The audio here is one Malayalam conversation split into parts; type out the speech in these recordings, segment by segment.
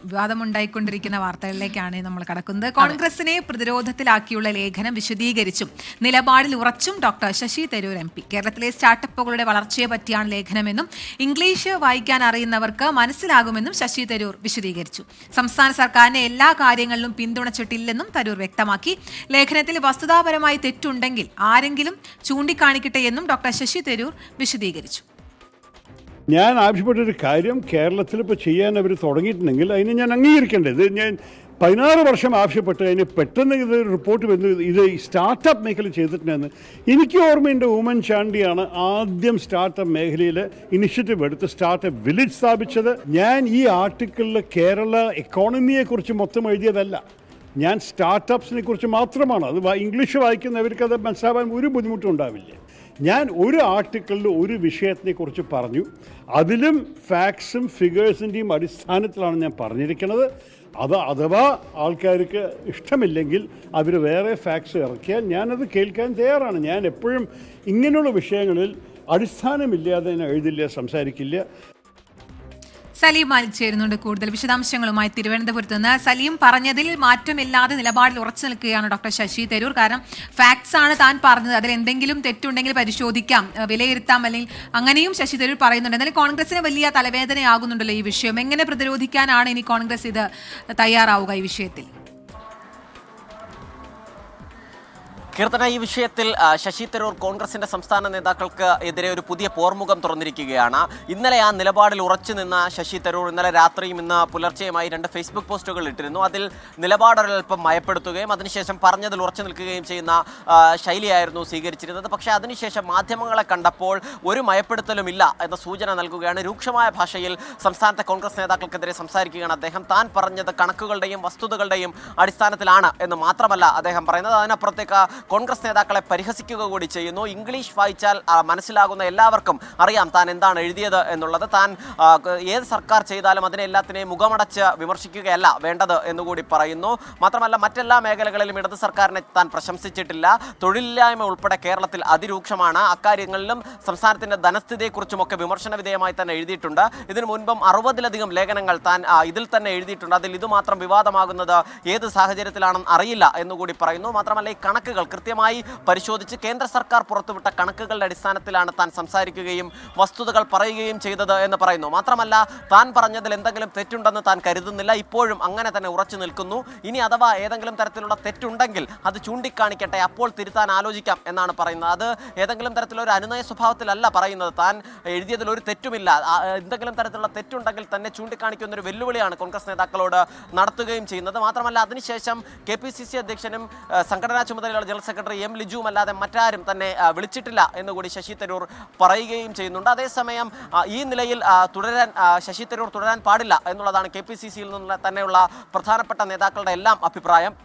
വിവാദമുണ്ടായിക്കൊണ്ടിരിക്കുന്ന വാർത്തകളിലേക്കാണ് നമ്മൾ കടക്കുന്നത്. കോൺഗ്രസിനെ പ്രതിരോധത്തിലാക്കിയുള്ള ലേഖനം വിശദീകരിച്ചും നിലപാടിൽ ഉറച്ചും ഡോക്ടർ ശശി തരൂർ MP. കേരളത്തിലെ സ്റ്റാർട്ടപ്പുകളുടെ വളർച്ചയെ പറ്റിയാണ് ലേഖനമെന്നും ഇംഗ്ലീഷ് വായിക്കാൻ അറിയുന്നവർക്ക് മനസ്സിലാകുമെന്നും ശശി തരൂർ വിശദീകരിച്ചു. സംസ്ഥാന സർക്കാരിനെ എല്ലാ കാര്യങ്ങളിലും പിന്തുണച്ചിട്ടില്ലെന്നും തരൂർ വ്യക്തമാക്കി. ലേഖനത്തിൽ വസ്തുതാപരമായി തെറ്റുണ്ടെങ്കിൽ ആരെങ്കിലും ചൂണ്ടിക്കാണിക്കട്ടെ എന്നും ഡോക്ടർ ശശി തരൂർ വിശദീകരിച്ചു. ഞാൻ ആവശ്യപ്പെട്ടൊരു കാര്യം കേരളത്തിൽ ഇപ്പോൾ ചെയ്യാൻ അവർ തുടങ്ങിയിട്ടുണ്ടെങ്കിൽ അതിന് ഞാൻ അംഗീകരിക്കേണ്ടത്. ഞാൻ 16 വർഷം ആവശ്യപ്പെട്ട് അതിന് പെട്ടെന്ന് ഇത് റിപ്പോർട്ട് വന്ന് ഇത് സ്റ്റാർട്ടപ്പ് മേഖല ചെയ്തിട്ടുണ്ടെന്ന് എനിക്ക് ഓർമ്മയുണ്ട്. ഉമ്മൻചാണ്ടിയാണ് ആദ്യം സ്റ്റാർട്ടപ്പ് മേഖലയിൽ ഇനിഷ്യേറ്റീവ് എടുത്ത് സ്റ്റാർട്ടപ്പ് വില്ലേജ് സ്ഥാപിച്ചത്. ഞാൻ ഈ ആർട്ടിക്കിളിൽ കേരള എക്കോണമിയെക്കുറിച്ച് മൊത്തം എഴുതിയതല്ല, ഞാൻ സ്റ്റാർട്ടപ്സിനെ കുറിച്ച് മാത്രമാണ്. അത് ഇംഗ്ലീഷ് വായിക്കുന്നവർക്ക് അത് മനസ്സിലാവാൻ ഒരു ബുദ്ധിമുട്ടും ഉണ്ടാവില്ല. ഞാൻ ഒരു ആർട്ടിക്കിളിൽ ഒരു വിഷയത്തിനെക്കുറിച്ച് പറഞ്ഞു, അതിലും ഫാക്ട്സും ഫിഗേഴ്സിൻ്റെയും അടിസ്ഥാനത്തിലാണ് ഞാൻ പറഞ്ഞിരിക്കുന്നത്. അത് അഥവാ ആൾക്കാർക്ക് ഇഷ്ടമില്ലെങ്കിൽ അവർ വേറെ ഫാക്ട്സ് ഇറക്കിയാൽ ഞാനത് കേൾക്കാൻ തയ്യാറാണ്. ഞാൻ എപ്പോഴും ഇങ്ങനെയുള്ള വിഷയങ്ങളിൽ അടിസ്ഥാനമില്ലാതെ ഞാൻ എഴുതില്ല, സംസാരിക്കില്ല. സലീം മാലിക് ചേരുന്നുണ്ട് കൂടുതൽ വിശദാംശങ്ങളുമായി തിരുവനന്തപുരത്ത് നിന്ന്. സലീം, പറഞ്ഞതിൽ മാറ്റമില്ലാതെ നിലപാടിൽ ഉറച്ചു നിൽക്കുകയാണ് ഡോക്ടർ ശശി തരൂർ. കാരണം ഫാക്ട്സ് ആണ് താൻ പറഞ്ഞത്, അതിൽ എന്തെങ്കിലും തെറ്റുണ്ടെങ്കിൽ പരിശോധിക്കാം, വിലയിരുത്താം, അല്ലെങ്കിൽ അങ്ങനെയും ശശി തരൂർ പറയുന്നുണ്ട്. എന്നാലും കോൺഗ്രസിന് വലിയ തലവേദനയാകുന്നുണ്ടല്ലോ ഈ വിഷയം. എങ്ങനെ പ്രതിരോധിക്കാനാണ് ഇനി കോൺഗ്രസ് ഇത് തയ്യാറാവുക ഈ വിഷയത്തിൽ? കീർത്തന, ഈ വിഷയത്തിൽ ശശി തരൂർ കോൺഗ്രസിന്റെ സംസ്ഥാന നേതാക്കൾക്ക് എതിരെ ഒരു പുതിയ പോർമുഖം തുറന്നിരിക്കുകയാണ്. ഇന്നലെ ആ നിലപാടിൽ ഉറച്ചു നിന്ന ശശി തരൂർ ഇന്നലെ രാത്രിയും ഇന്ന് പുലർച്ചെയുമായി 2 ഫേസ്ബുക്ക് പോസ്റ്റുകൾ ഇട്ടിരുന്നു. അതിൽ നിലപാടൊരൽപ്പം മയപ്പെടുത്തുകയും അതിനുശേഷം പറഞ്ഞതിൽ ഉറച്ചു നിൽക്കുകയും ചെയ്യുന്ന ശൈലിയായിരുന്നു സ്വീകരിച്ചിരുന്നത്. പക്ഷേ അതിനുശേഷം മാധ്യമങ്ങളെ കണ്ടപ്പോൾ ഒരു മയപ്പെടുത്തലുമില്ല എന്ന സൂചന നൽകുകയാണ്. രൂക്ഷമായ ഭാഷയിൽ സംസ്ഥാനത്തെ കോൺഗ്രസ് നേതാക്കൾക്കെതിരെ സംസാരിക്കുകയാണ് അദ്ദേഹം. താൻ പറഞ്ഞത് കണക്കുകളുടെയും വസ്തുതകളുടെയും അടിസ്ഥാനത്തിലാണ് എന്ന് മാത്രമല്ല അദ്ദേഹം പറയുന്നത്, അതിനപ്പുറത്തേക്ക് കോൺഗ്രസ് നേതാക്കളെ പരിഹസിക്കുക കൂടി ചെയ്യുന്നു. ഇംഗ്ലീഷ് വായിച്ചാൽ മനസ്സിലാകുന്ന എല്ലാവർക്കും അറിയാം താൻ എന്താണ് എഴുതിയത് എന്നുള്ളത്. താൻ ഏത് സർക്കാർ ചെയ്താലും അതിനെ എല്ലാത്തിനെയും മുഖമടച്ച് വിമർശിക്കുകയല്ല വേണ്ടത് എന്നുകൂടി പറയുന്നു. മാത്രമല്ല മറ്റെല്ലാ മേഖലകളിലും ഇടത് സർക്കാരിനെ താൻ പ്രശംസിച്ചിട്ടില്ല. തൊഴിലില്ലായ്മ ഉൾപ്പെടെ കേരളത്തിൽ അതിരൂക്ഷമാണ്. അക്കാര്യങ്ങളിലും സംസ്ഥാനത്തിൻ്റെ ധനസ്ഥിതിയെക്കുറിച്ചുമൊക്കെ വിമർശന വിധേയമായി തന്നെ എഴുതിയിട്ടുണ്ട്. ഇതിനു മുൻപും 60-ലധികം ലേഖനങ്ങൾ താൻ ഇതിൽ തന്നെ എഴുതിയിട്ടുണ്ട്. അതിൽ ഇതുമാത്രം വിവാദമാകുന്നത് ഏത് സാഹചര്യത്തിലാണെന്ന് അറിയില്ല എന്നുകൂടി പറയുന്നു. മാത്രമല്ല ഈ കണക്കുകൾ കൃത്യമായി പരിശോധിച്ച് കേന്ദ്ര സർക്കാർ പുറത്തുവിട്ട കണക്കുകളുടെ അടിസ്ഥാനത്തിലാണ് താൻ സംസാരിക്കുകയും വസ്തുതകൾ പറയുകയും ചെയ്തത് എന്ന് പറയുന്നു. മാത്രമല്ല താൻ പറഞ്ഞതിൽ എന്തെങ്കിലും തെറ്റുണ്ടെന്ന് താൻ കരുതുന്നില്ല, ഇപ്പോഴും അങ്ങനെ തന്നെ ഉറച്ചു നിൽക്കുന്നു. ഇനി അഥവാ ഏതെങ്കിലും തരത്തിലുള്ള തെറ്റുണ്ടെങ്കിൽ അത് ചൂണ്ടിക്കാണിക്കട്ടെ, അപ്പോൾ തിരുത്താൻ ആലോചിക്കാം എന്നാണ് പറയുന്നത്. അത് ഏതെങ്കിലും തരത്തിലൊരു അനുനയ സ്വഭാവത്തിലല്ല പറയുന്നത്. താൻ എഴുതിയതിൽ ഒരു തെറ്റുമില്ല, എന്തെങ്കിലും തരത്തിലുള്ള തെറ്റുണ്ടെങ്കിൽ തന്നെ ചൂണ്ടിക്കാണിക്കുന്നൊരു വെല്ലുവിളിയാണ് കോൺഗ്രസ് നേതാക്കളോട് നടത്തുകയും ചെയ്യുന്നത്. മാത്രമല്ല അതിനുശേഷം KPCC അധ്യക്ഷനും സംഘടനാ ചുമതലയുള്ള ജനറൽ സെക്രട്ടറി M. ലിജുവും അല്ലാതെ മറ്റാരും തന്നെ വിളിച്ചിട്ടില്ല എന്നുകൂടി ശശി തരൂർ പറയുകയും ചെയ്യുന്നുണ്ട്. അതേസമയം ഈ നിലയിൽ ശശി തരൂർ തുടരാൻ പാടില്ല എന്നുള്ളതാണ് KPCCയിൽ നിന്ന് തന്നെയുള്ള പ്രധാനപ്പെട്ട നേതാക്കളുടെ എല്ലാം അഭിപ്രായം.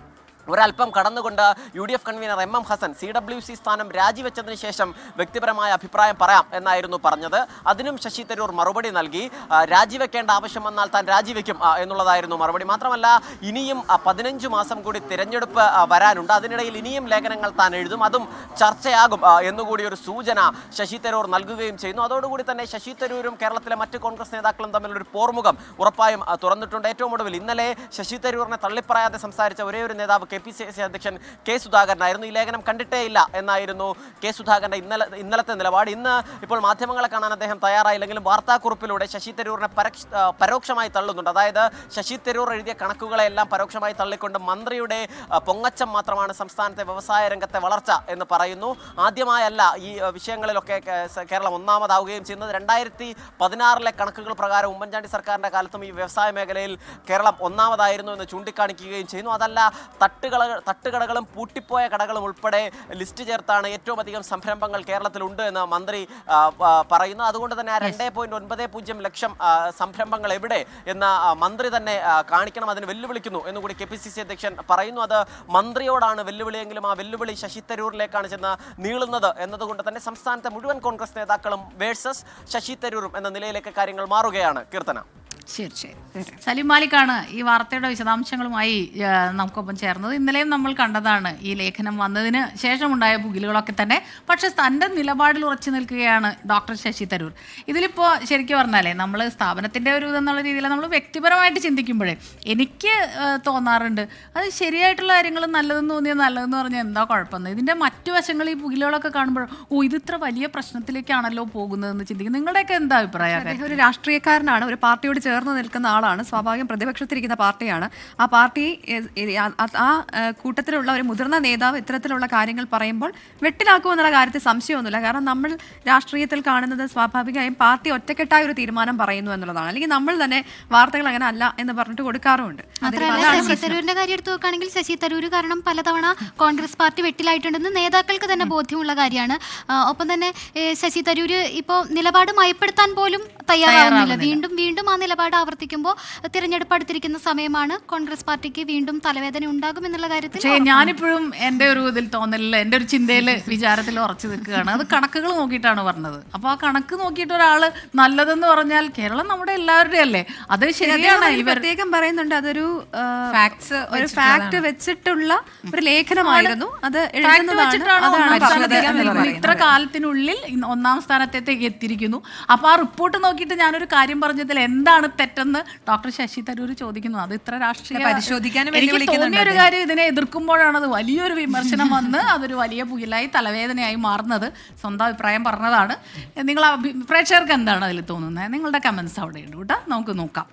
ഒരൽപ്പം കടന്നുകൊണ്ട് UDF convener MM Hassan CWC സ്ഥാനം രാജിവെച്ചതിന് ശേഷം വ്യക്തിപരമായ അഭിപ്രായം പറയാം എന്നായിരുന്നു പറഞ്ഞത്. അതിനും ശശി തരൂർ മറുപടി നൽകി. രാജിവെക്കേണ്ട ആവശ്യം വന്നാൽ താൻ രാജിവെക്കും എന്നുള്ളതായിരുന്നു മറുപടി. മാത്രമല്ല ഇനിയും 15 മാസം കൂടി തിരഞ്ഞെടുപ്പ് വരാനുണ്ട്, അതിനിടയിൽ ഇനിയും ലേഖനങ്ങൾ താൻ എഴുതും, അതും ചർച്ചയാകും എന്നുകൂടി ഒരു സൂചന ശശി തരൂർ നൽകുകയും ചെയ്യുന്നു. അതോടുകൂടി തന്നെ ശശി തരൂരും കേരളത്തിലെ മറ്റ് കോൺഗ്രസ് നേതാക്കളും തമ്മിലൊരു പോർമുഖം ഉറപ്പായും തുറന്നിട്ടുണ്ട്. ഏറ്റവും ഒടുവിൽ ഇന്നലെ ശശി തരൂരിനെ തള്ളിപ്പറയാതെ സംസാരിച്ച ഒരേ ഒരു നേതാവ് KPCC അധ്യക്ഷൻ K. സുധാകരനായിരുന്നു. ഈ ലേഖനം കണ്ടിട്ടേ ഇല്ല എന്നായിരുന്നു K. സുധാകരന്റെ ഇന്നലത്തെ നിലപാട്. ഇന്ന് ഇപ്പോൾ മാധ്യമങ്ങളെ കാണാൻ അദ്ദേഹം തയ്യാറായില്ലെങ്കിലും വാർത്താക്കുറിപ്പിലൂടെ ശശി തരൂരിനെ പരോക്ഷമായി തള്ളുന്നുണ്ട്. അതായത് ശശി തരൂർ എഴുതിയ കണക്കുകളെല്ലാം പരോക്ഷമായി തള്ളിക്കൊണ്ട് മന്ത്രിയുടെ പൊങ്ങച്ചം മാത്രമാണ് സംസ്ഥാനത്തെ വ്യവസായ രംഗത്തെ വളർച്ച എന്ന് പറയുന്നു. ആദ്യമായല്ല ഈ വിഷയങ്ങളിലൊക്കെ കേരളം ഒന്നാമതാവുകയും ചെയ്യുന്നത്. 2016 കണക്കുകൾ പ്രകാരം ഉമ്മൻചാണ്ടി സർക്കാരിൻ്റെ കാലത്തും ഈ വ്യവസായ മേഖലയിൽ കേരളം ഒന്നാമതായിരുന്നു എന്ന് ചൂണ്ടിക്കാണിക്കുകയും ചെയ്യുന്നു. അതല്ല തട്ടുകടകളും പൂട്ടിപ്പോയ കടകളും ഉൾപ്പെടെ ലിസ്റ്റ് ചേർത്താണ് ഏറ്റവും അധികം സംരംഭങ്ങൾ കേരളത്തിലുണ്ട് എന്ന് മന്ത്രി പറയുന്നു. അതുകൊണ്ട് തന്നെ ആ 2.90 ലക്ഷം സംരംഭങ്ങൾ എവിടെ എന്ന് മന്ത്രി തന്നെ കാണിക്കണം, അതിന് വെല്ലുവിളിക്കുന്നു എന്നുകൂടി KPCC അധ്യക്ഷൻ പറയുന്നു. അത് മന്ത്രിയോടാണ് വെല്ലുവിളിയെങ്കിലും ആ വെല്ലുവിളി ശശി തരൂരിലേക്കാണ് ചെന്ന് നീളുന്നത് എന്നതുകൊണ്ട് തന്നെ സംസ്ഥാനത്തെ മുഴുവൻ കോൺഗ്രസ് നേതാക്കളും വേഴ്സസ് ശശി തരൂരും എന്ന നിലയിലേക്ക് കാര്യങ്ങൾ മാറുകയാണ്. കീർത്തന. ശരി. സലീം മാലിക്കാണ് ഈ വാർത്തയുടെ വിശദാംശങ്ങളുമായി നമുക്കൊപ്പം ചേർന്നത്. ഇന്നലെയും നമ്മൾ കണ്ടതാണ് ഈ ലേഖനം വന്നതിന് ശേഷമുണ്ടായ പുകിലുകളൊക്കെ തന്നെ. പക്ഷെ തൻ്റെ നിലപാടിൽ ഉറച്ചു നിൽക്കുകയാണ് ഡോക്ടർ ശശി തരൂർ. ഇതിലിപ്പോൾ ശരിക്കും പറഞ്ഞാലേ നമ്മൾ സ്ഥാപനത്തിൻ്റെ ഒരു ഇതെന്നുള്ള രീതിയിൽ നമ്മൾ വ്യക്തിപരമായിട്ട് ചിന്തിക്കുമ്പോഴേ എനിക്ക് തോന്നാറുണ്ട് അത് ശരിയായിട്ടുള്ള കാര്യങ്ങൾ നല്ലതെന്ന് തോന്നിയത് നല്ലതെന്ന് പറഞ്ഞാൽ എന്താ കുഴപ്പമെന്ന്. ഇതിൻ്റെ മറ്റു വശങ്ങൾ ഈ പുകിലുകളൊക്കെ കാണുമ്പോൾ ഇത് ഇത്ര വലിയ പ്രശ്നത്തിലേക്കാണല്ലോ പോകുന്നതെന്ന് ചിന്തിക്കും. നിങ്ങളുടെയൊക്കെ എന്താ അഭിപ്രായം? അദ്ദേഹം ഒരു രാഷ്ട്രീയക്കാരനാണ്, ഒരു പാർട്ടിയോട് ചേർന്ന് നിൽക്കുന്ന ആളാണ്, സ്വാഭാവികം പ്രതിപക്ഷത്തിരിക്കുന്ന പാർട്ടിയാണ്. ആ പാർട്ടി ആ കൂട്ടത്തിലുള്ള ഒരു മുതിർന്ന നേതാവ് ഇത്തരത്തിലുള്ള കാര്യങ്ങൾ പറയുമ്പോൾ വെട്ടിലാക്കുമെന്നുള്ള കാര്യത്തിൽ സംശയമൊന്നുമില്ല. കാരണം നമ്മൾ രാഷ്ട്രീയത്തിൽ കാണുന്നത് സ്വാഭാവികമായും പാർട്ടി ഒറ്റക്കെട്ടായ ഒരു തീരുമാനം പറയുന്നു എന്നുള്ളതാണ്. അല്ലെങ്കിൽ നമ്മൾ തന്നെ വാർത്തകൾ അങ്ങനെ അല്ല എന്ന് പറഞ്ഞിട്ട് കൊടുക്കാറുമുണ്ട്. മാത്രമല്ല ശശി തരൂരിന്റെ കാര്യം എടുത്തു നോക്കുകയാണെങ്കിൽ ശശി തരൂർ കാരണം പലതവണ കോൺഗ്രസ് പാർട്ടി വെട്ടിലായിട്ടുണ്ടെന്ന് നേതാക്കൾക്ക് തന്നെ ബോധ്യമുള്ള കാര്യമാണ്. ഒപ്പം തന്നെ ശശി തരൂര് ഇപ്പോൾ നിലപാട് മയപ്പെടുത്താൻ പോലും തയ്യാറാവുന്നില്ല. വീണ്ടും ആ നിലപാട് ആവർത്തിക്കുമ്പോൾ തിരഞ്ഞെടുപ്പ് അടുത്തിരിക്കുന്ന സമയമാണ്, കോൺഗ്രസ് പാർട്ടിക്ക് വീണ്ടും തലവേദന ഉണ്ടാകും എന്നുള്ള കാര്യത്തിൽ ഞാനിപ്പോഴും എൻ്റെ ഒരു ഇതിൽ തോന്നലില്ല, എൻ്റെ ഒരു ചിന്തയിൽ വിചാരത്തിൽ ഉറച്ചു നിൽക്കുകയാണ്. അത് കണക്കുകൾ നോക്കിയിട്ടാണ് പറഞ്ഞത്. അപ്പോൾ ആ കണക്ക് നോക്കിയിട്ട് ഒരാൾ നല്ലതെന്ന് പറഞ്ഞാൽ കേരളം നമ്മുടെ എല്ലാവരുടെയും അല്ലേ? അത് ശരിയാണ്. പ്രത്യേകം പറയുന്നുണ്ട് അതൊരു ഫാക്ട് വെച്ചിട്ടുള്ള ഒരു ലേഖനമായിരുന്നു. അത് ഇത്ര കാലത്തിനുള്ളിൽ 1ാം സ്ഥാനത്തേക്ക് എത്തിയിരിക്കുന്നു. അപ്പോൾ ആ റിപ്പോർട്ട് നോക്കിയിട്ട് ഞാനൊരു കാര്യം പറഞ്ഞതിൽ എന്താണ് തെറ്റെന്ന് ഡോക്ടർ ശശി തരൂർ ചോദിക്കുന്നു. അത് ഇത്ര രാഷ്ട്രീയ പരിശോധിക്കാനും എനിക്ക് തോന്നിയ ഒരു കാര്യം, ഇതിനെ എതിർക്കുമ്പോഴാണ് അത് വലിയൊരു വിമർശനം വന്ന് അതൊരു വലിയ പുയലായി തലവേദനയായി മാറുന്നത്. സ്വന്തം അഭിപ്രായം പറഞ്ഞതാണ്. നിങ്ങൾ പ്രേക്ഷകർക്ക് എന്താണ് അതിൽ തോന്നുന്നത്? നിങ്ങളുടെ കമന്റ്സ് അവിടെ ഉണ്ട് കേട്ടോ, നമുക്ക് നോക്കാം.